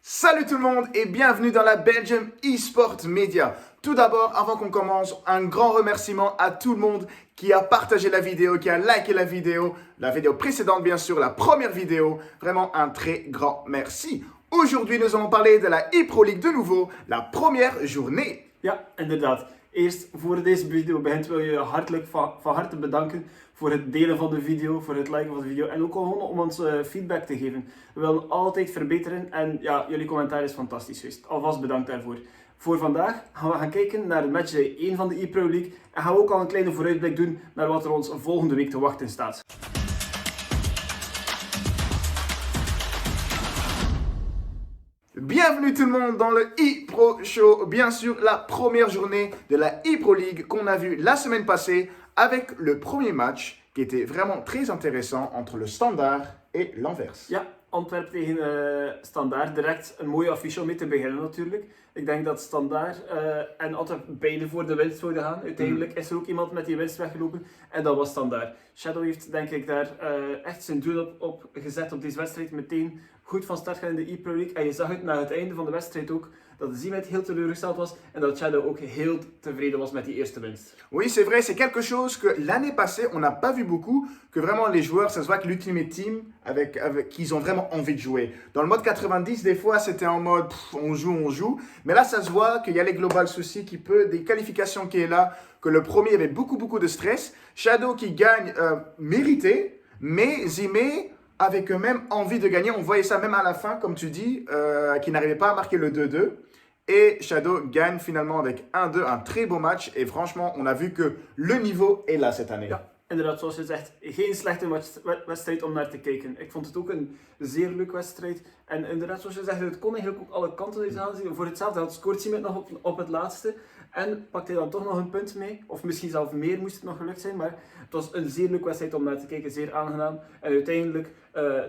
Salut tout le monde et bienvenue dans la Belgium eSport Media. Tout d'abord, avant qu'on commence, un grand remerciement à tout le monde qui a partagé la vidéo, qui a liké la vidéo précédente bien sûr, la première vidéo. Vraiment un très grand merci. Aujourd'hui, nous allons parler de la ePro League de nouveau, la première journée. Ja, inderdaad. Eerst, voor deze video begint wil je hartelijk van harte bedanken voor het delen van de video, voor het liken van de video en ook gewoon om ons feedback te geven. We willen altijd verbeteren en ja, jullie commentaar is fantastisch geweest. Alvast bedankt daarvoor. Voor vandaag gaan we gaan kijken naar de matchday 1 van de ePro League en gaan we ook al een kleine vooruitblik doen naar wat er ons volgende week te wachten staat. Bienvenue tout le monde dans le ePro Show, bien sûr la première journée de la ePro League qu'on a vu la semaine passée avec le premier match qui était vraiment très intéressant entre le Standard et l'Anvers. Ja, Antwerp tegen Standaard, direct een mooie affiche om mee te beginnen natuurlijk. Ik denk dat Standaard en Antwerp beide voor de winst zouden gaan. Uiteindelijk is er ook iemand met die winst weggelopen en dat was Standaard. Shadow heeft denk ik daar echt zijn doel op gezet op deze wedstrijd. Meteen goed van start gaan in de ePro League. En je zag het na het einde van de wedstrijd ook dat Zimet heel teleurgesteld was en dat Shadow ook heel tevreden was met die eerste winst. Oui, c'est vrai, c'est quelque chose que l'année passée, on n'a pas vu beaucoup, que vraiment les joueurs, ça se voit que l'Ultimate Team, qu'ils ont vraiment envie de jouer. Dans le mode 90, des fois, c'était en mode on joue, mais là, ça se voit qu'il y a les global soucis des qualifications qui est là, que le premier avait beaucoup de stress. Shadow qui gagne mérité, mais Zimé avec même envie de gagner. On voyait ça même à la fin, comme tu dis, qui n'arrivait pas à marquer le 2-2. Et Shadow gagne finalement avec 1-2, un très beau match. Et franchement, on a vu que le niveau est là cette année. Ja, inderdaad, zoals je zegt, geen slechte wedstrijd om naar te kijken. Ik vond het ook een zeer leuke wedstrijd. En inderdaad, zoals je zegt, het kon eigenlijk ook alle kanten uit gaan. Voor hetzelfde had scoort Zimet nog op het laatste. En pakt hij dan toch nog een punt mee. Of misschien zelfs meer moest het nog gelukt zijn. Maar het was een zeer leuke wedstrijd om naar te kijken. Zeer aangenaam. En uiteindelijk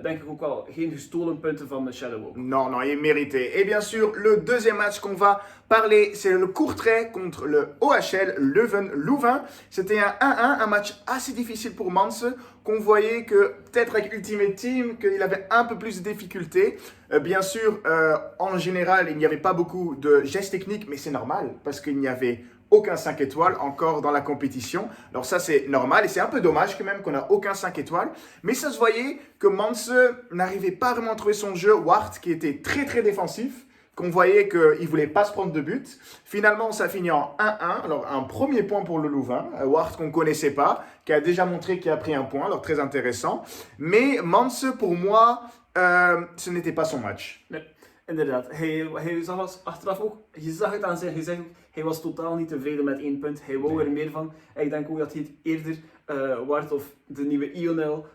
denk ik ook wel geen gestolen punten van Shadow ook. Non, il méritait. Et bien sûr, le deuxième match qu'on va parler, c'est le Courtrai contre le OHL Leuven-Louvain. C'était un 1-1, un match assez difficile pour Manse, qu'on voyait que peut-être avec Ultimate Team, qu'il avait un peu plus de difficultés. Bien sûr, en général, il n'y avait pas beaucoup de gestes techniques, mais c'est normal, parce qu'il n'y avait aucun 5 étoiles encore dans la compétition. Alors ça, c'est normal et c'est un peu dommage quand même qu'on n'a aucun 5 étoiles. Mais ça se voyait que Manse n'arrivait pas vraiment à trouver son jeu. Wart, qui était très défensif, qu'on voyait qu'il ne voulait pas se prendre de but. Finalement, ça finit en 1-1. Alors, un premier point pour le Louvain. Wart, qu'on ne connaissait pas, qui a déjà montré qu'il a pris un point. Alors, très intéressant. Mais Manse, pour moi, ce n'était pas son match. Nee. Inderdaad, hij zag achteraf ook, je zag het aan zijn gezicht, hij was totaal niet tevreden met 1 punt, hij wou er meer van. En ik denk ook dat hij het eerder Wart of de nieuwe Ionel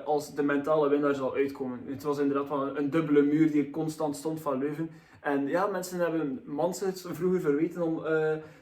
als de mentale winnaar zal uitkomen. Het was inderdaad wel een dubbele muur die constant stond van Leuven. En ja, mensen hebben Manse vroeger verweten om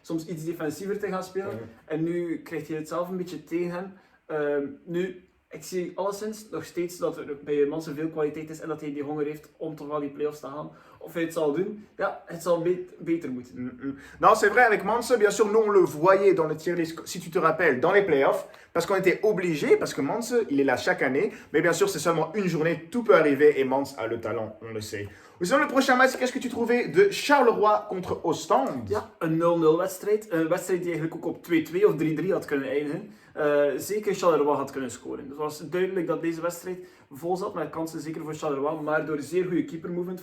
soms iets defensiever te gaan spelen. En nu krijgt hij het zelf een beetje tegen hem. Ik zie alleszins nog steeds dat er bij Manse veel kwaliteit is en dat hij die honger heeft om toch wel die play-offs te gaan. Of hij het zal doen, ja, het zal beter moeten. Non, c'est vrai, avec Manse, bien sûr, nous on le voyait dans le tier list, si tu te rappelles, dans les playoffs, parce qu'on était obligé, parce que Manse, il est là chaque année, mais bien sûr, c'est seulement une journée, tout peut arriver, et Manse a le talent, on le sait. Sinon, le prochain match, qu'est-ce que tu trouvais de Charleroi contre Ostende? Ja, een 0-0 wedstrijd. Een wedstrijd die eigenlijk ook op 2-2 of 3-3 had kunnen eindigen. Zeker Charleroi had kunnen scoren. Het was duidelijk dat deze wedstrijd vol zat met kansen, zeker voor Charleroi, maar door zeer goede keepermovement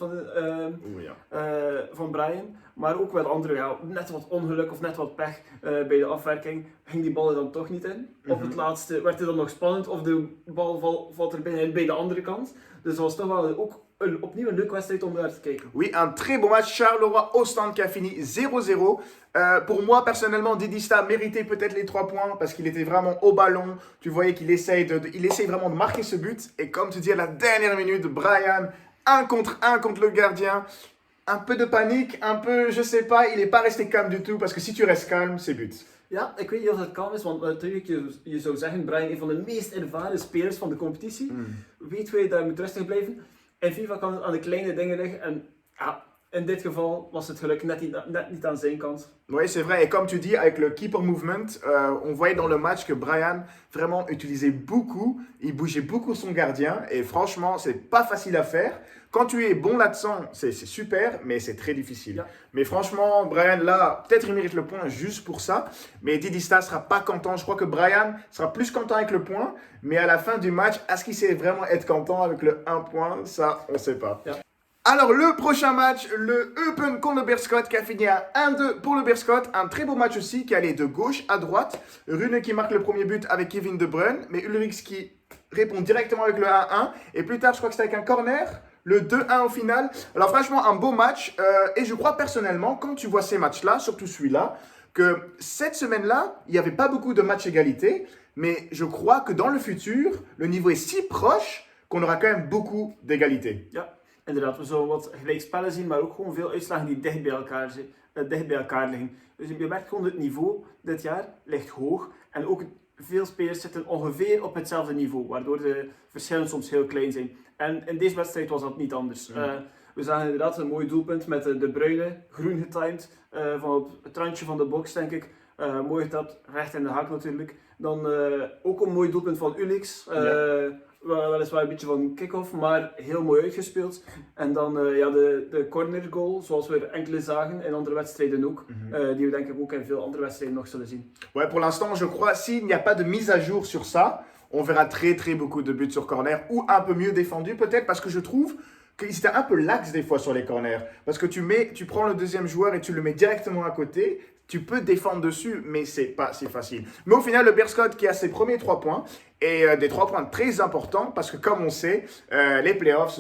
van Brian. Maar ook wel andere, ja, net wat ongeluk of net wat pech bij de afwerking, ging die bal er dan toch niet in. Op het laatste werd het dan nog spannend of de bal valt er binnen bij de andere kant. Dus dat was toch wel ook opnieuw een leuke wedstrijd om naar te kijken. Oui, un très bon match. Charleroi-Ostende qui a fini 0-0. Pour moi, personnellement, Didista méritait peut-être les 3 points parce qu'il était vraiment au ballon. Tu voyais qu'il essaye vraiment de marquer ce but. Et comme tu dis, à la dernière minute, Brian, 1 contre 1 contre le gardien. Un peu de panique, un peu, je sais pas, il n'est pas resté calme du tout. Parce que si tu restes calme, c'est but. Ja, ik weet niet of het kalm is, want natuurlijk, je zou zeggen, Brian, een van de meest ervaren spelers van de competitie. Weet hoe je daar moet rustig blijven. In FIFA kan het aan de kleine dingen liggen en ja, in dit geval was het geluk net niet aan zijn kant. Oui, c'est vrai. Et comme tu dis, avec le keeper movement, on voyait dans le match que Brian vraiment utilisait beaucoup, il bougeait beaucoup son gardien. Et franchement, c'est pas facile à faire. quand tu es bon là-dedans, c'est super, mais c'est très difficile. Yeah. Mais franchement, Brian, là, peut-être il mérite le point juste pour ça, mais Didista sera pas content. Je crois que Brian sera plus content avec le point, mais à la fin du match, est-ce qu'il sait vraiment être content avec le 1 point? Ça, on ne sait pas. Yeah. Alors, le prochain match, le Eupen contre le Beerschot qui a fini à 1-2 pour le Beerschot. Un très beau match aussi qui allait de gauche à droite. Rune qui marque le premier but avec Kevin De Bruyne, mais Ulrichs qui répond directement avec le 1-1. Et plus tard, je crois que c'était avec un corner, le 2-1 au final. Alors franchement, un beau match. Et je crois personnellement, quand tu vois ces matchs-là, surtout celui-là, que cette semaine-là, il n'y avait pas beaucoup de matchs égalité. Mais je crois que dans le futur, le niveau est si proche qu'on aura quand même beaucoup d'égalité. Ja, inderdaad. We zullen wat gelijkspellen zien, maar ook gewoon veel uitslagen die dicht bij elkaar liggen. Dus je merkt gewoon het niveau dit jaar ligt hoog. En ook veel spelers zitten ongeveer op hetzelfde niveau, waardoor de verschillen soms heel klein zijn. En in deze wedstrijd was dat niet anders. We zagen inderdaad een mooi doelpunt met De Bruyne, groen getimed, van op het randje van de box denk ik. Mooi getapt, recht in de hak natuurlijk. Dan ook een mooi doelpunt van Ulix. Weliswaar een beetje van kick-off, maar heel mooi uitgespeeld. En dan de corner goal, zoals we er enkele zagen in andere wedstrijden ook. Die we denk ik ook in veel andere wedstrijden nog zullen zien. Ouais, pour l'instant, je crois, s'il n'y a pas de mise à jour sur ça, on verra très beaucoup de buts sur corner ou un peu mieux défendu peut-être parce que je trouve que c'était un peu lax des fois sur les corners. Parce que tu prends le deuxième joueur et tu le mets directement à côté. Tu peux défendre dessus, mais c'est pas si facile. Mais au final, le Beerschot qui a ses premiers 3 points, et des 3 points très importants, parce que comme on sait, les playoffs,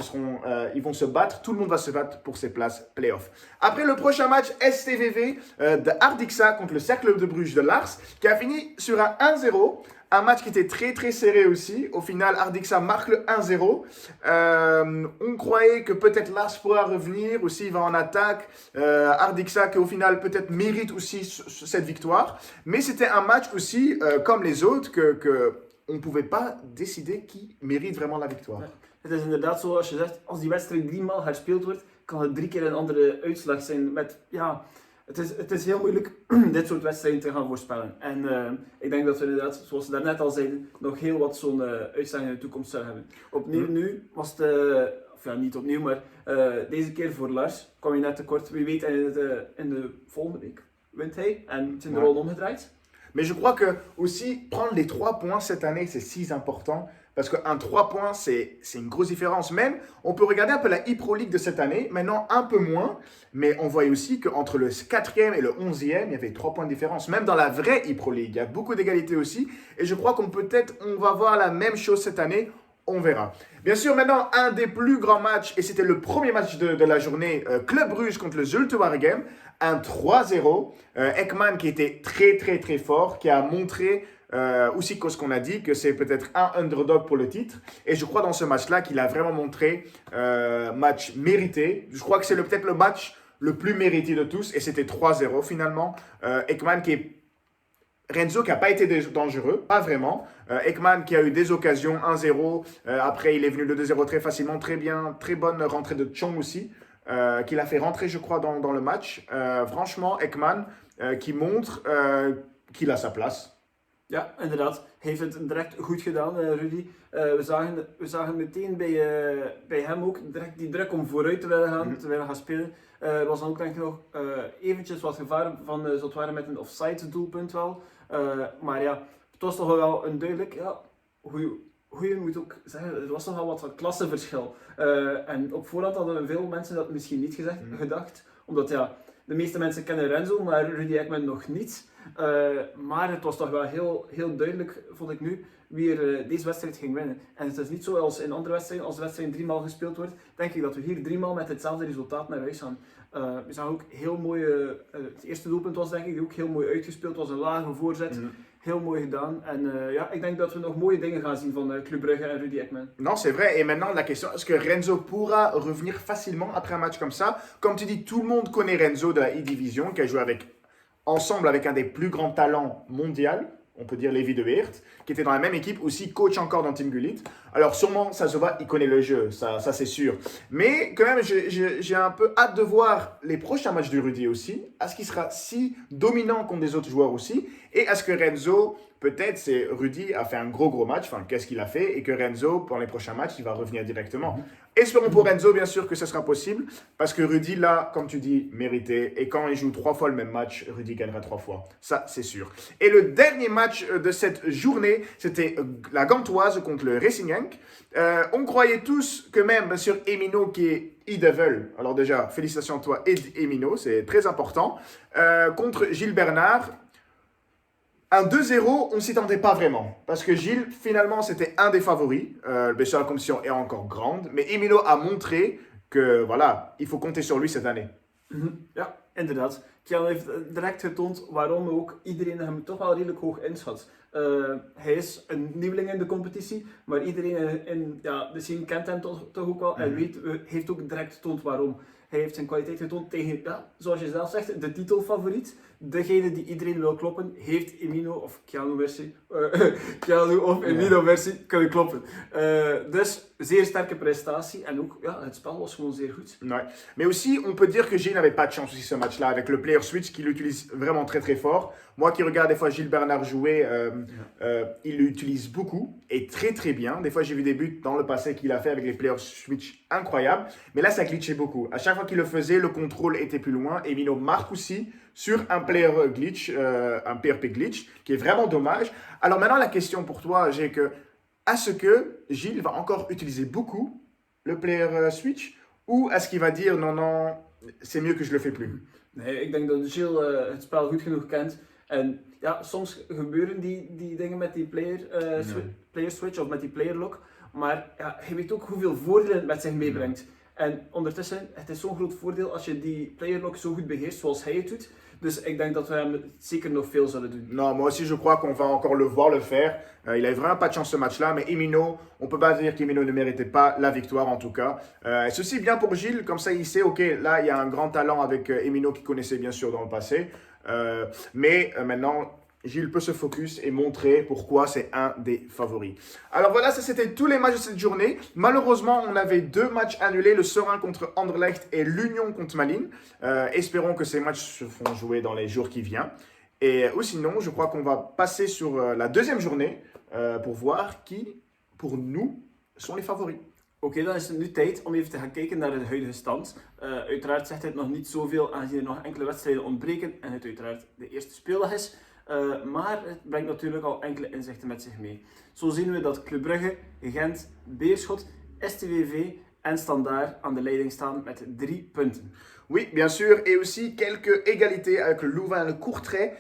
ils vont se battre, tout le monde va se battre pour ses places playoffs. Après le prochain match, STVV de Ardixa contre le Cercle de Bruges de Lars, qui a fini sur un 1-0. Un match qui était très serré aussi. Au final, Ardixa marque le 1-0. On croyait que peut-être Lars pourra revenir. Aussi, il va en attaque. Ardixa qui au final peut-être mérite aussi cette victoire. Mais c'était un match aussi, comme les autres, que on ne pouvait pas décider qui mérite vraiment la victoire. Het is inderdaad zo, als je zegt, als die wedstrijd 3 maal herspeeld wordt, kan het 3 keer een andere uitslag zijn. Het is heel moeilijk dit soort wedstrijden te gaan voorspellen. En ik denk dat we inderdaad, zoals we daarnet al zeiden, nog heel wat zo'n uitslag in de toekomst zullen hebben. Opnieuw nu was het, niet opnieuw, maar deze keer voor Lars kwam je net tekort. Wie weet in de volgende week wint hij en zijn de rollen omgedraaid. Mais je crois que aussi prendre les 3 points cette année, c'est si important. Parce qu'un 3 points, c'est une grosse différence. Même, on peut regarder un peu la e-Pro League de cette année. Maintenant, un peu moins. Mais on voit aussi qu'entre le 4e et le 11e, il y avait 3 points de différence. Même dans la vraie e-Pro League, il y a beaucoup d'égalité aussi. Et je crois qu'on va voir la même chose cette année. On verra. Bien sûr, maintenant, un des plus grands matchs, et c'était le premier match de la journée, Club Bruges contre le Zulte Waregem, un 3-0. Ekman qui était très fort, qui a montré aussi ce qu'on a dit, que c'est peut-être un underdog pour le titre. Et je crois dans ce match-là qu'il a vraiment montré match mérité. Je crois que c'est peut-être le match le plus mérité de tous, et c'était 3-0 finalement. Ekman qui est Renzo qui n'a pas été dangereux, pas vraiment. Ekman qui a eu des occasions, 1-0. Après, il est venu le 2-0 très facilement, très bien. Très bonne rentrée de Chong aussi, qu'il a fait rentrer, je crois, dans le match. Franchement, Ekman qui montre qu'il a sa place. Ja, inderdaad. Hij heeft het direct goed gedaan, Rudy. We zagen meteen bij hem ook direct die druk om vooruit te willen gaan spelen. Er was dan ook denk ik nog eventjes wat gevaar van zo het ware met een offside doelpunt wel. Maar ja, het was toch wel een duidelijk, hoe je moet ook zeggen, er was toch wel wat klassenverschil. En op voorhand hadden veel mensen dat misschien niet gedacht. Omdat de meeste mensen kennen Renzo, maar Rudy Ekman nog niet. Maar het was toch wel heel duidelijk, vond ik nu, wie er deze wedstrijd ging winnen. En het is niet zo als in andere wedstrijden, als de wedstrijd 3 maal gespeeld wordt, denk ik dat we hier 3 maal met hetzelfde resultaat naar huis gaan. We zagen ook heel mooie, het eerste doelpunt was denk ik ook heel mooi uitgespeeld, was een lage voorzet. Heel mooi gedaan. En ik denk dat we nog mooie dingen gaan zien van Club Brugge en Rudy Ekman. Non, c'est vrai. Et maintenant, la question, est-ce que Renzo pourra revenir facilement après un match comme ça? Comme tu dis, tout le monde connaît Renzo de la E-Division, qui a joué ensemble avec un des plus grands talents mondiaux, on peut dire Levi de Weert, qui était dans la même équipe, aussi coach encore dans Team Gullit. Alors sûrement, ça se voit, il connaît le jeu, ça c'est sûr. Mais quand même, j'ai un peu hâte de voir les prochains matchs de Rudy aussi. Est-ce qu'il sera si dominant contre des autres joueurs aussi? Et est-ce que Renzo peut-être c'est Rudy a fait un gros match, enfin qu'est-ce qu'il a fait, et que Renzo, pour les prochains matchs, il va revenir directement. Espérons pour Renzo, bien sûr, que ce sera possible, parce que Rudy, là, comme tu dis, mérité, et quand il joue 3 fois le même match, Rudy gagnera 3 fois, ça c'est sûr. Et le dernier match de cette journée, c'était la Gantoise contre le Racing Genk. On croyait tous que même, bien sûr, Emino qui est E-Devil, alors déjà, félicitations à toi, Emino, c'est très important, contre Gilles Bernard. Un 2-0, on ne s'y attendait pas vraiment. Parce que Gilles, finalement, c'était un des favoris. Bien sûr, la compétition est encore grande. Mais Emino a montré que, voilà, il faut compter sur lui cette année. Ja, inderdaad. Kian heeft direct getoond waarom ook iedereen hem toch wel redelijk hoog inschat. Hij is een nieuweling in de competitie, maar iedereen in de scene kent hem toch ook wel en heeft ook direct getoond waarom. Hij heeft zijn kwaliteit getoond tegen, zoals je zelf zegt, de titelfavoriet. Degene die iedereen wil kloppen, heeft Emino of Keanu of Emino versie kunnen kloppen. Dus zeer sterke prestatie en ook het spel was gewoon zeer goed. Ouais. Mais aussi, on peut dire que Gilles n'avait pas de chance aussi ce match-là avec le player switch qu'il utilise vraiment très très fort. Moi qui regarde des fois Gilles Bernard jouer, il l'utilise beaucoup et très très bien. Des fois j'ai vu des buts dans le passé qu'il a fait avec les player switch incroyables. Mais là ça glitchait beaucoup. À chaque fois qu'il le faisait, le contrôle était plus loin. Et Emino marque aussi sur un player glitch, un PRP glitch, qui est vraiment dommage. Alors maintenant la question pour toi, j'ai que, est-ce que Gilles va encore utiliser beaucoup le player switch ou est-ce qu'il va dire non, c'est mieux que je le fais plus? Nee, ik denk dat Gilles het spel goed genoeg kent. En ja, soms gebeuren die dingen met die player switch of met die player lock. Maar ja, hij weet ook hoeveel voordelen het met zich meebrengt. En ondertussen, het is zo'n groot voordeel als je die player lock zo goed beheerst zoals hij het doet. Dus ik denk dat we hem zeker nog veel zullen doen. Non, moi aussi je crois qu'on va encore le voir le faire. Il avait vraiment pas de chance ce match-là, mais Emino, on peut pas dire qu'Emino ne méritait pas la victoire en tout cas. Et ceci bien pour Gilles, comme ça il sait, ok, là il y a un grand talent avec Emino qu'il connaissait bien sûr dans le passé. Mais maintenant, Gilles peut se focus et montrer pourquoi c'est un des favoris. Alors voilà, ça c'était tous les matchs de cette journée. Malheureusement, on avait 2 matchs annulés, le Serein contre Anderlecht et l'Union contre Malines. Espérons que ces matchs se feront jouer dans les jours qui viennent. Et ou sinon, je crois qu'on va passer sur la deuxième journée pour voir qui, pour nous, sont les favoris. Oké, dan is het nu tijd om even te gaan kijken naar de huidige stand. Uiteraard zegt dit nog niet zoveel, aangezien er nog enkele wedstrijden ontbreken en het uiteraard de eerste speeldag is. Maar het brengt natuurlijk al enkele inzichten met zich mee. Zo zien we dat Club Brugge, Gent, Beerschot, STVV en Standaard aan de leiding staan met 3 punten. Oui, bien sûr, et aussi quelques égalités avec le Louvain, le Courtrai,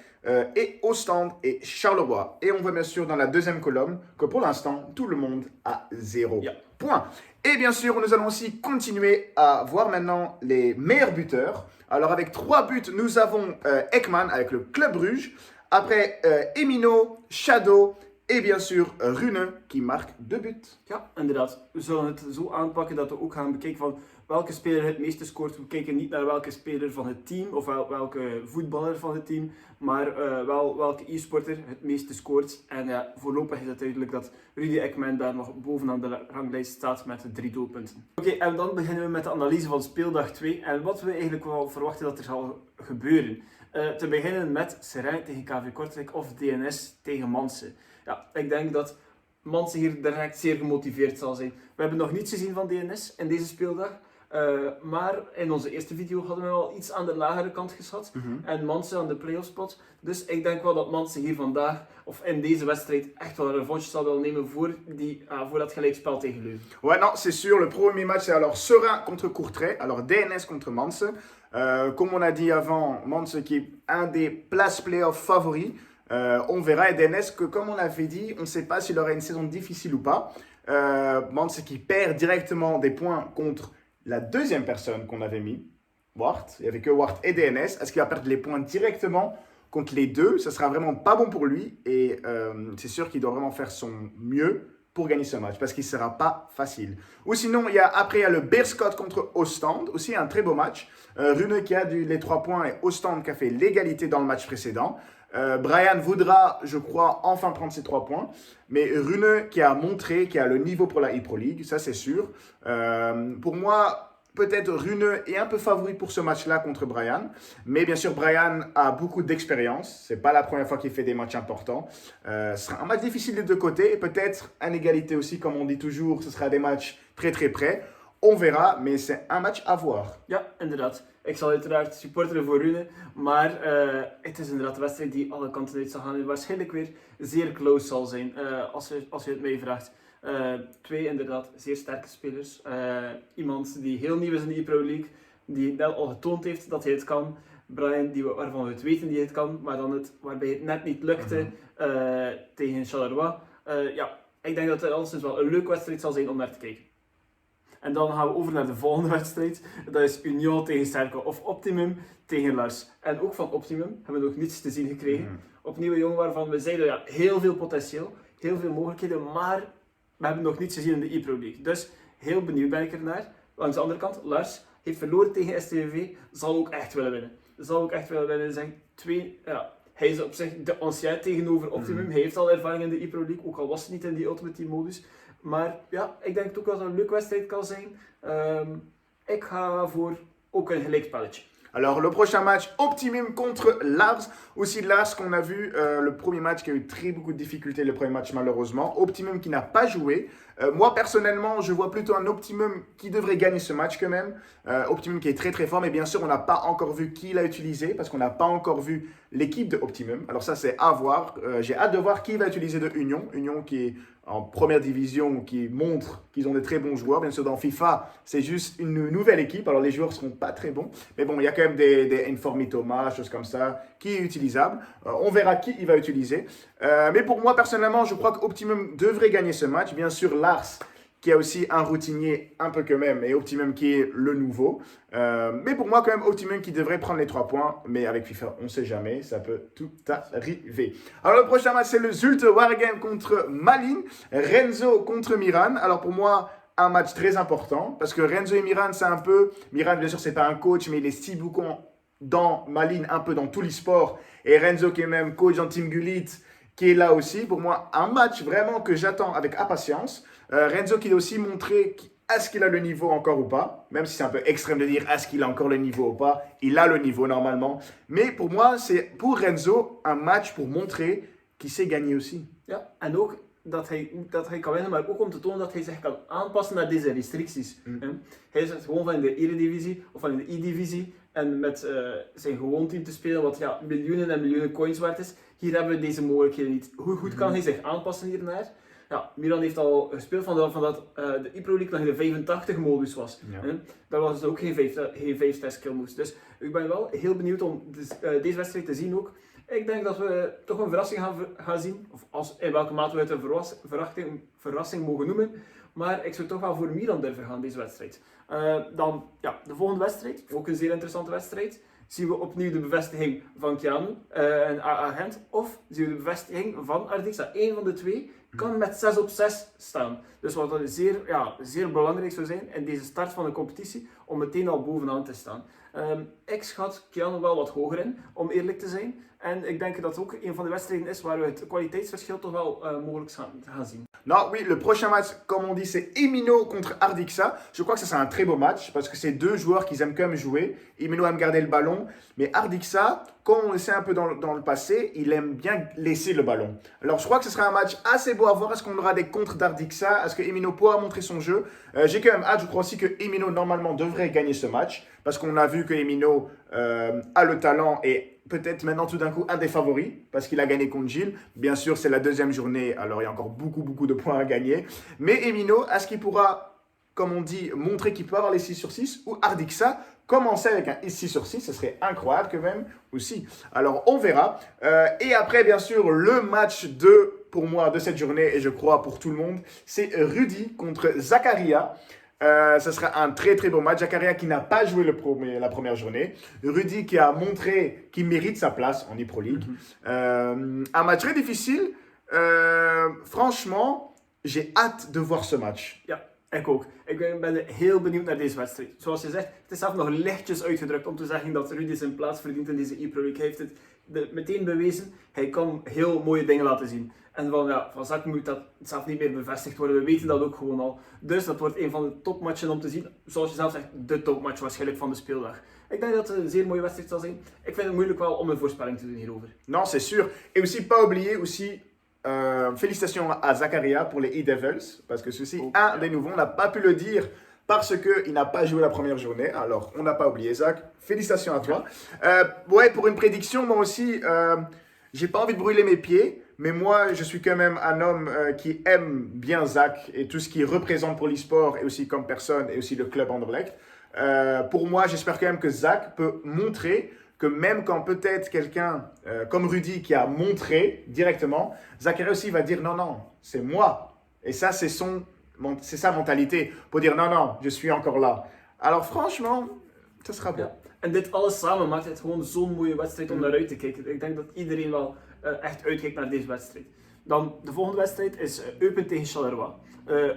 et Ostende et Charleroi. Et on voit bien sûr dans la deuxième colonne que pour l'instant, tout le monde a 0 point. Et bien sûr, nous allons aussi continuer à voir maintenant les meilleurs buteurs. Alors avec 3 buts, nous avons Ekman avec le Club Bruges. Après, Emino, Shadow et bien sûr Rune qui marque 2 buts. Ja, inderdaad. We zullen het zo aanpakken dat we ook gaan bekijken van welke speler het meeste scoort. We kijken niet naar welke speler van het team of welke voetballer van het team, maar wel welke e-sporter het meeste scoort. En ja, voorlopig is het duidelijk dat Rudy Ekman daar nog bovenaan de ranglijst staat met 3 doelpunten. Oké, en dan beginnen we met de analyse van speeldag 2 en wat we eigenlijk wel verwachten dat er zal gebeuren. Te beginnen met Serein tegen KV Kortrijk of DNS tegen Manse. Ja, ik denk dat Manse hier direct zeer gemotiveerd zal zijn. We hebben nog niets gezien van DNS in deze speeldag. Maar in onze eerste video hadden we al iets aan de lagere kant geschat. En Manse aan de play-off spot. Dus ik denk wel dat Manse hier vandaag, of in deze wedstrijd, echt wel een revanche zal willen nemen voor dat gelijkspel tegen Leuven. Ouais, non, c'est sûr. Le premier match, c'est alors Serein contre Courtrai. Alors DNS contre Manse. Comme on a dit avant, Manse qui est un des places play-off favoris. On verra. Et DNS, que comme on avait dit, on ne sait pas s'il aura une saison difficile ou pas. Manse qui perd directement des points contre la deuxième personne qu'on avait mis, Wart. Il n'y avait que Wart et DNS. Est-ce qu'il va perdre les points directement contre les deux? Ça sera vraiment pas bon pour lui. Et c'est sûr qu'il doit vraiment faire son mieux pour gagner ce match, parce qu'il ne sera pas facile. Ou sinon, après, il y a le Beerschot contre Ostende, aussi un très beau match. Rune qui a les 3 points et Ostende qui a fait l'égalité dans le match précédent. Brian voudra, je crois, enfin prendre ses 3 points. Mais Rune qui a montré qu'il a le niveau pour la e-Pro League, ça c'est sûr. Pour moi, peut-être Rune est un peu favori pour ce match-là contre Brian. Mais bien sûr, Brian a beaucoup d'expérience. Ce n'est pas la première fois qu'il fait des matchs importants. Ce sera un match difficile des deux côtés et peut-être une égalité aussi, comme on dit toujours. Ce sera des matchs très très près. On verra, mais c'est un match à voir. Ja, inderdaad. Ik zal uiteraard supporteren voor Rune, maar het is inderdaad een wedstrijd die alle kanten uit zal gaan en waarschijnlijk weer zeer close zal zijn, als je het mij vraagt. Twee inderdaad zeer sterke spelers. Iemand die heel nieuw is in de E-Pro League, die net al getoond heeft dat hij het kan. Brian, waarvan we het weten die het kan, maar waarbij het net niet lukte tegen Charleroi. Ja, ik denk dat het alleszins wel een leuke wedstrijd zal zijn om naar te kijken. En dan gaan we over naar de volgende wedstrijd. Dat is Union tegen Cercle of Optimum tegen Lars. En ook van Optimum hebben we nog niets te zien gekregen. Opnieuw een jongen waarvan we zeiden, ja, heel veel potentieel, heel veel mogelijkheden, maar we hebben nog niets gezien in de E-Pro League. Dus heel benieuwd ben ik ernaar. Langs de andere kant, Lars heeft verloren tegen STVV, zal ook echt willen winnen. Hij is op zich de ancien tegenover Optimum. Hij heeft al ervaring in de E-Pro League, ook al was het niet in die Ultimate Team modus. Maar ja, ik denk ook dat het een leuke wedstrijd kan zijn. Ik ga voor ook een gelijkspelletje. Alors, le prochain match, Optimum contre Lars. Aussi Lars qu'on a vu, le premier match qui a eu très beaucoup de difficultés, le premier match malheureusement. Optimum qui n'a pas joué. Moi, personnellement, je vois plutôt un Optimum qui devrait gagner ce match quand même. Optimum qui est très très fort, mais bien sûr, on n'a pas encore vu qui l'a utilisé parce qu'on n'a pas encore vu l'équipe de Optimum. Alors ça, c'est à voir. J'ai hâte de voir qui va utiliser de Union. Union qui est en première division, qui montre qu'ils ont des très bons joueurs. Bien sûr, dans FIFA, c'est juste une nouvelle équipe. Alors, les joueurs ne seront pas très bons. Mais bon, il y a quand même des Informi Thomas, choses comme ça, qui est utilisable. On verra qui il va utiliser. Mais pour moi, personnellement, je crois qu'Optimum devrait gagner ce match. Bien sûr, Lars, qui a aussi un routinier un peu quand même, et Optimum qui est le nouveau. Mais pour moi, quand même, Optimum qui devrait prendre les 3 points. Mais avec FIFA, on ne sait jamais, ça peut tout arriver. Alors, le prochain match, c'est le Zulte Waregem contre Malines. Renzo contre Miran. Alors, pour moi, un match très important. Parce que Renzo et Miran, c'est un peu... Miran, bien sûr, c'est pas un coach, mais il est si beaucoup dans Malines, un peu dans tous les sports. Et Renzo, qui est même coach en Team Gulit, qui est là aussi. Pour moi, un match vraiment que j'attends avec impatience. Renzo qui a aussi montré est-ce qu'il a le niveau encore ou pas. Même si c'est un peu extrême de dire est-ce qu'il a encore le niveau ou pas. Il a le niveau normalement. Mais pour moi, c'est pour Renzo un match pour montrer qu'il sait gagner aussi. Ja, en ook dat hij kan winnen, maar ook om te tonen dat hij zich kan aanpassen naar deze restricties. Hij is gewoon van in de Eredivisie of van in de E-divisie en met zijn gewoon team te spelen, wat ja, miljoenen en miljoenen coins waard is. Hier hebben we deze mogelijkheden niet. Hoe goed kan hij zich aanpassen hiernaar? Ja, Milan heeft al gespeeld van dat de E-Pro League nog in de 85 modus was. Ja. Dat was dus ook geen 5-ster skill moves. Dus ik ben wel heel benieuwd om deze wedstrijd te zien ook. Ik denk dat we toch een verrassing gaan zien. Of in welke mate we het een verrassing mogen noemen. Maar ik zou toch wel voor Milan durven gaan deze wedstrijd. Dan ja, de volgende wedstrijd, ook een zeer interessante wedstrijd. Zien we opnieuw de bevestiging van Keanu en AA Gent. Of zien we de bevestiging van Ardixa. Eén van de twee kan met 6 op 6 staan. Dus wat dat zeer belangrijk zou zijn in deze start van de competitie, om meteen al bovenaan te staan. Ik schat Keanu wel wat hoger in, om eerlijk te zijn. En ik denk dat het ook een van de wedstrijden is waar we het kwaliteitsverschil toch wel mogelijk gaan zien. Non, oui, le prochain match, comme on dit, c'est Emino contre Ardixa. Je crois que ça sera un très beau match parce que c'est deux joueurs qui aiment quand même jouer. Emino aime garder le ballon, mais Ardixa, comme on le sait un peu dans le passé, il aime bien laisser le ballon. Alors je crois que ce sera un match assez beau à voir. Est-ce qu'on aura des contres d'Ardixa? Est-ce que Emino pourra montrer son jeu? J'ai quand même hâte, je crois aussi que Emino normalement devrait gagner ce match parce qu'on a vu que Emino a le talent et peut-être maintenant tout d'un coup un des favoris parce qu'il a gagné contre Gilles. Bien sûr, c'est la deuxième journée, alors il y a encore beaucoup de points à gagner. Mais Emino, est-ce qu'il pourra, comme on dit, montrer qu'il peut avoir les 6 sur 6 ou Ardixa commencer avec un 6 sur 6, ce serait incroyable quand même aussi. Alors on verra. Et après, bien sûr, le match pour moi de cette journée, et je crois pour tout le monde, c'est Rudy contre Zakaria. Ça sera un très beau match. Zakaria qui n'a pas joué la première journée. Rudy qui a montré qu'il mérite sa place en E-Pro League. Un match très difficile. Franchement, j'ai hâte de voir ce match. Ja, Ik ook. Ik ben heel benieuwd naar deze wedstrijd. Zoals je zegt, het is zelf nog lichtjes uitgedrukt om te zeggen dat Rudy zijn plaats verdient in deze E-Pro League. Hij heeft het meteen bewezen. Hij kan heel mooie dingen laten zien. En van Zak moet dat zelf niet meer bevestigd worden. We weten dat ook gewoon al. Dus dat wordt een van de topmatchen om te zien. Zoals je zelf zegt, de topmatch waarschijnlijk van de speeldag. Ik denk dat het een zeer mooie wedstrijd zal zijn. Ik vind het moeilijk wel om een voorspelling te doen hierover. Non, c'est sûr. Et aussi, pas oublier aussi, félicitations à Zakaria pour les E-Devils, parce que ceci, un des nouveaux, on n'a pas pu le dire parce qu'il n'a pas joué la première journée. Alors, on n'a pas oublié, Zach. Félicitations à toi. Ouais, pour une prédiction, moi aussi, j'ai pas envie de brûler mes pieds, mais moi, je suis quand même un homme qui aime bien Zach et tout ce qu'il représente pour l'e-sport et aussi comme personne et aussi le club Anderlecht. Pour moi, j'espère quand même que Zach peut montrer que même quand peut-être quelqu'un comme Rudy qui a montré directement, Zakaria aussi va dire non, c'est moi. Et ça, c'est sa mentalité pour dire non, je suis encore là. Alors franchement, ça sera bon. Ja. En dit alles samen maakt het gewoon zo'n mooie wedstrijd om naar uit te kijken. Ik denk dat iedereen wel echt uitkijkt naar deze wedstrijd. Dan de volgende wedstrijd is Eupen tegen Charleroi.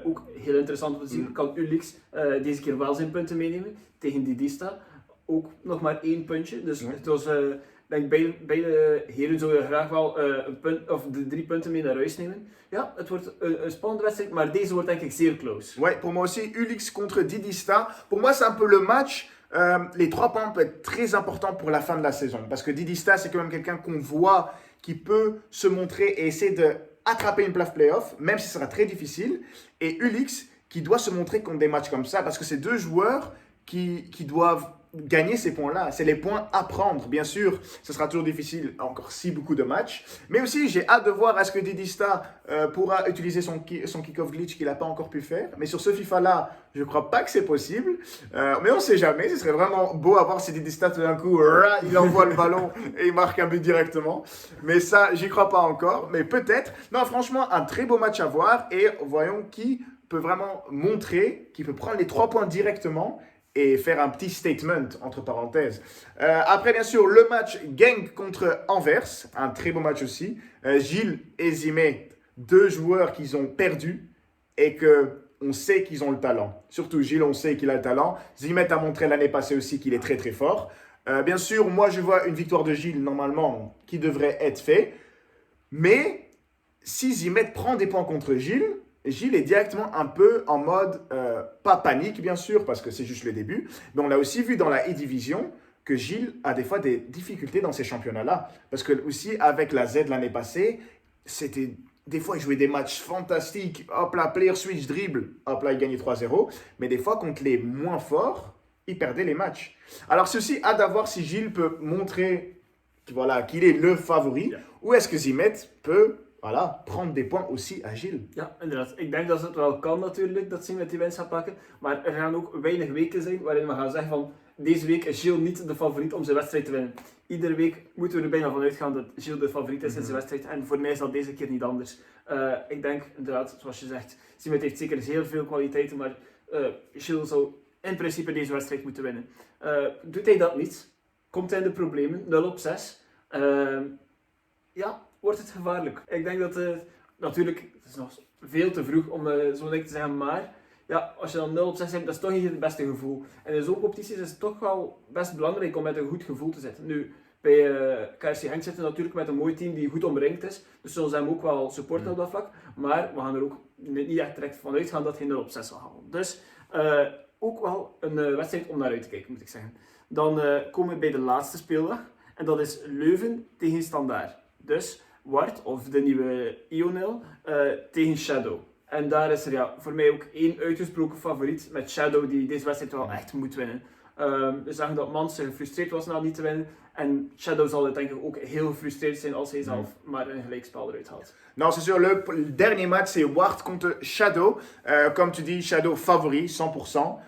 Ook heel interessant om te zien. Kan Ulix deze keer wel zijn punten meenemen tegen Didista. Ook nog maar 1 puntje. Dus het was, denk beide heren zouden graag wel een punt, of de 3 punten mee naar huis nemen. Ja, het wordt een spannende wedstrijd, maar deze wordt denk ik zeer close. Ouais, pour moi aussi, Ulix contre Didista. Pour moi, c'est un peu le match. Les 3 points peuvent être très importants pour la fin de la saison. Parce que Didista, c'est quand même quelqu'un qu'on voit qui peut se montrer et essayer d'attraper une place playoff, même si ce sera très difficile. Et Ulix qui doit se montrer contre des matchs comme ça, parce que c'est 2 joueurs qui doivent gagner ces points-là. C'est les points à prendre. Bien sûr, ce sera toujours difficile, encore si beaucoup de matchs. Mais aussi, j'ai hâte de voir est-ce que Didista pourra utiliser son kick-off glitch qu'il n'a pas encore pu faire. Mais sur ce FIFA-là, je ne crois pas que c'est possible. Mais on ne sait jamais. Ce serait vraiment beau à voir si Didista, tout d'un coup, il envoie le ballon et il marque un but directement. Mais ça, j'y crois pas encore. Mais peut-être. Non, franchement, un très beau match à voir. Et voyons qui peut vraiment montrer, qui peut prendre les 3 points directement et faire un petit statement, entre parenthèses. Après, bien sûr, le match Genk contre Anvers, un très beau match aussi. Gilles et Zimé, 2 joueurs qu'ils ont perdus et qu'on sait qu'ils ont le talent. Surtout Gilles, on sait qu'il a le talent. Zimet a montré l'année passée aussi qu'il est très très fort. Bien sûr, moi je vois une victoire de Gilles normalement qui devrait être faite. Mais si Zimet prend des points contre Gilles est directement un peu en mode, pas panique bien sûr, parce que c'est juste le début, mais on l'a aussi vu dans la E-Division que Gilles a des fois des difficultés dans ces championnats-là. Parce que aussi avec la Z l'année passée, c'était des fois il jouait des matchs fantastiques, hop là, player switch, dribble, hop là, il gagnait 3-0, mais des fois contre les moins forts, il perdait les matchs. Alors c'est aussi hâte d'avoir si Gilles peut montrer qu'il est le favori, ou est-ce que Zimet peut prendre des points aussi à Gilles. Ja, inderdaad. Ik denk dat het wel kan natuurlijk, dat Zimet die winst gaat pakken. Maar er gaan ook weinig weken zijn waarin we gaan zeggen van deze week is Gilles niet de favoriet om zijn wedstrijd te winnen. Iedere week moeten we er bijna van uitgaan dat Gilles de favoriet is in zijn wedstrijd. En voor mij is dat deze keer niet anders. Ik denk inderdaad, zoals je zegt, Zimet heeft zeker heel veel kwaliteiten, maar Gilles zou in principe deze wedstrijd moeten winnen. Doet hij dat niet, komt hij in de problemen, 0-6. Wordt het gevaarlijk. Ik denk dat natuurlijk, het is nog veel te vroeg om zo'n ding te zeggen, maar ja, als je dan 0-6 hebt, dat is toch niet het beste gevoel. En in zo'n competities is het toch wel best belangrijk om met een goed gevoel te zitten. Nu, bij KRC Genk zitten we natuurlijk met een mooi team die goed omringd is, dus zullen ze hem ook wel supporten op dat vlak, maar we gaan er ook niet echt direct van uitgaan dat hij 0-6 zal halen. Dus ook wel een wedstrijd om naar uit te kijken, moet ik zeggen. Dan komen we bij de laatste speeldag, en dat is Leuven tegen Standaard. Dus Wart, of de nieuwe Ionel, tegen Shadow. En daar is er voor mij ook 1 uitgesproken favoriet met Shadow die deze wedstrijd wel echt moet winnen. We zagen dat Mans gefrustreerd was na niet te winnen. En Shadow zal denk ik ook heel gefrustreerd zijn als hij zelf maar een gelijkspel eruit haalt. Non, c'est sûr, le dernier match c'est Wart contre Shadow. Comme tu dis, Shadow favori, 100%.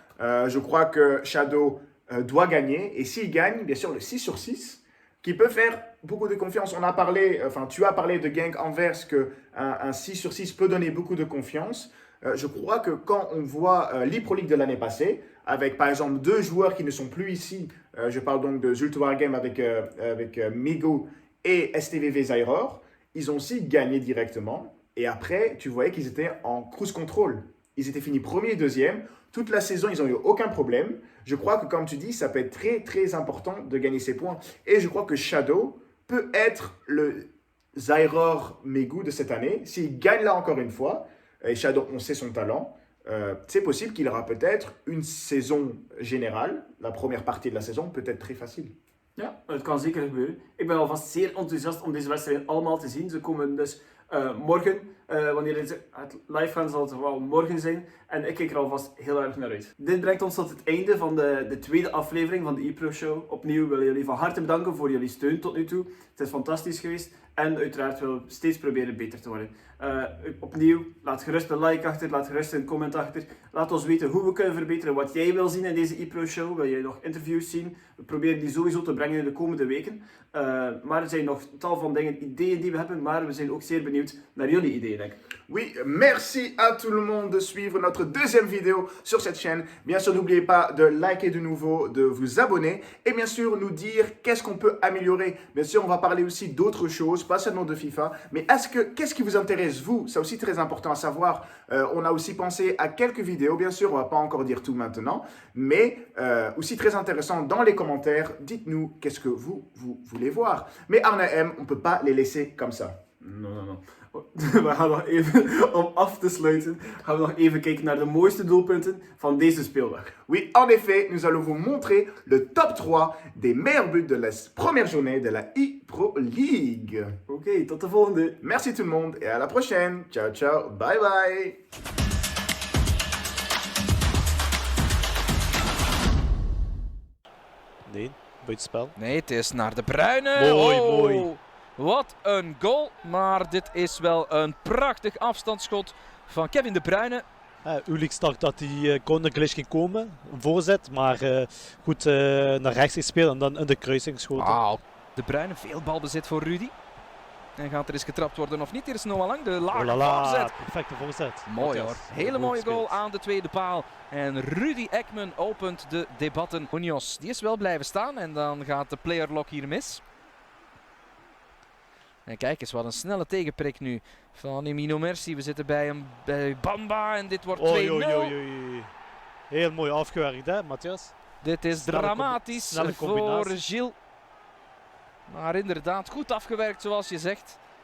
Je crois que Shadow doit gagner. Et s'il gagne, bien sûr, le 6/6, qui peut faire beaucoup de confiance. On a parlé, tu as parlé de Genk Anvers, qu'un 6/6 peut donner beaucoup de confiance. Je crois que quand on voit l'E-Pro League de l'année passée, avec par exemple 2 joueurs qui ne sont plus ici, je parle donc de Zulte Waregem avec Migo et STVV Zairor, ils ont aussi gagné directement. Et après, tu voyais qu'ils étaient en cruise control. ils étaient finis premier et deuxième. Toute la saison, ils n'ont eu aucun problème. Je crois que, comme tu dis, ça peut être très, très important de gagner ces points. Et je crois que Shadow peut être le Zairor Megu de cette année. S'il gagne là encore une fois, et Shadow, on sait son talent, c'est possible qu'il aura peut-être une saison générale, la première partie de la saison, peut-être très facile. Ja, het kan zeker gebeuren. Ik ben alvast zeer enthousiast om deze wedstrijd allemaal te zien. Ze komen dus morgen, wanneer het live gaan, zal het wel morgen zijn. En ik kijk er alvast heel erg naar uit. Dit brengt ons tot het einde van de tweede aflevering van de ePro Show. Opnieuw willen jullie van harte bedanken voor jullie steun tot nu toe. Het is fantastisch geweest. En uiteraard willen we steeds proberen beter te worden. Opnieuw, laat gerust een like achter, laat gerust een comment achter. Laat ons weten hoe we kunnen verbeteren, wat jij wil zien in deze ePro Show. Wil jij nog interviews zien? We proberen die sowieso te brengen in de komende weken. Maar er zijn nog tal van dingen, ideeën die we hebben, maar we zijn ook zeer benieuwd naar jullie ideeën, denk ik. Oui, merci à tout le monde de suivre notre deuxième vidéo sur cette chaîne. Bien sûr, n'oubliez pas de liker de nouveau, de vous abonner et bien sûr nous dire qu'est-ce qu'on peut améliorer. Bien sûr, on va parler aussi d'autres choses, pas seulement de FIFA, mais qu'est-ce qui vous intéresse vous? C'est aussi très important à savoir. On a aussi pensé à quelques vidéos, bien sûr, on va pas encore dire tout maintenant, mais aussi très intéressant dans les commentaires, dites-nous qu'est-ce que vous voulez voir. Mais Arne M, on peut pas les laisser comme ça. Non. We gaan nog even, om af te sluiten, gaan we nog even kijken naar de mooiste doelpunten van deze speeldag. Oui, en effet, nous allons vous montrer le top 3 des meilleurs buts de la première journée de la ePro League. Oké, tot de volgende. Merci tout le monde et à la prochaine. Ciao, ciao, bye bye. Nee, buitenspel. Nee, het is naar De Bruyne. Mooi. Wat een goal. Maar dit is wel een prachtig afstandsschot van Kevin De Bruyne. Ulrich dacht dat die corner glitch ging komen, een voorzet, maar goed naar rechts gespeeld en dan in de kruising geschoten. Wauw. De Bruyne, veel balbezit voor Rudy. En gaat er eens getrapt worden of niet? Hier is Noah Lang, de lage voorzet. Perfecte voorzet. Mooi hoor. Hele mooie goal gespeeld. aan de tweede paal. En Rudy Ekman opent de debatten. Munoz, die is wel blijven staan en dan gaat de playerlock hier mis. En kijk eens, wat een snelle tegenprik nu van Emino Merci. We zitten bij Bamba en dit wordt 2-0. Oei. Heel mooi afgewerkt hè, Matthias. Dit is dramatisch voor Gilles. Maar inderdaad, goed afgewerkt zoals je zegt.